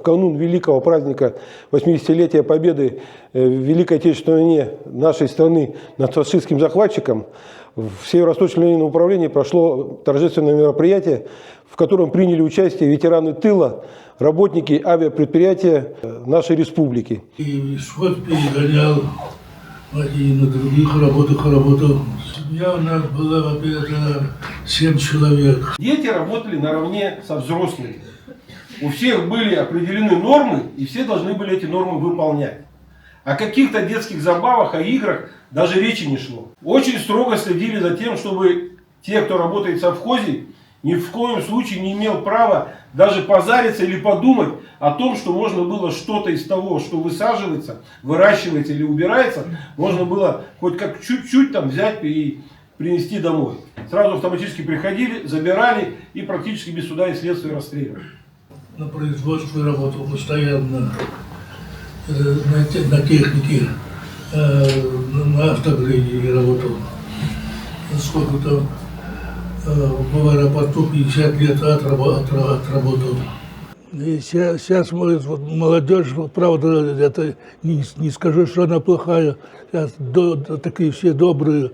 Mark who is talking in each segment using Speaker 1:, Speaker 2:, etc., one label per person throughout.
Speaker 1: канун великого праздника 80-летия Победы в Великой Отечественной войне нашей страны над фашистским захватчиком в Северо-Восточном линейном управлении прошло торжественное мероприятие, в котором приняли участие ветераны тыла, работники авиапредприятия нашей республики.
Speaker 2: И школ перегонял, и на других работах работал. Семья у нас была, во-первых, 7 человек.
Speaker 1: Дети работали наравне со взрослыми. У всех были определены нормы, и все должны были эти нормы выполнять. О каких-то детских забавах, о играх даже речи не шло. Очень строго следили за тем, чтобы те, кто работает в совхозе, ни в коем случае не имел права даже позариться или подумать о том, что можно было что-то из того, что высаживается, выращивается или убирается, можно было хоть как чуть-чуть там взять и принести домой. Сразу автоматически приходили, забирали и практически без суда и следствия расстреливали.
Speaker 2: На производстве работал постоянно, на технике, на автогрейдере работал. Сколько там в аэропорту 50 лет отработал. И сейчас молодежь, правда, это не скажу, что она плохая. Сейчас такие все добрые,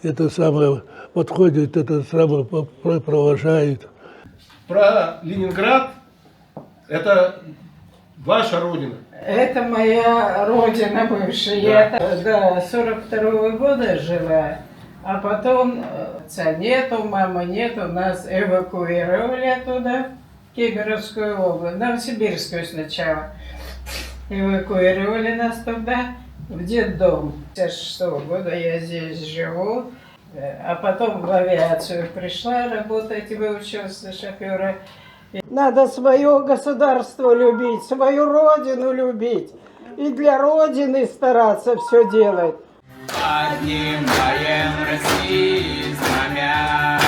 Speaker 2: это самое подходит, это самое провожает.
Speaker 3: Про Ленинград — это ваша родина.
Speaker 4: Это моя родина бывшая. Я до 42-го года жила, а потом отца нету, мамы нету, нас эвакуировали оттуда, в Кемеровскую область, Новосибирскую сначала. Эвакуировали нас туда, в детдом. С 56-го года я здесь живу, а потом в авиацию пришла работать, выучилась на шофера. Надо свое государство любить, свою родину любить. И для родины стараться все делать.
Speaker 5: Поднимаем России знамя.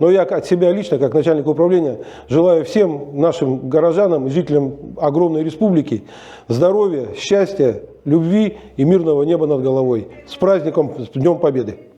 Speaker 1: Но я от себя лично, как начальник управления, желаю всем нашим горожанам и жителям огромной республики здоровья, счастья, любви и мирного неба над головой. С праздником, с Днем Победы!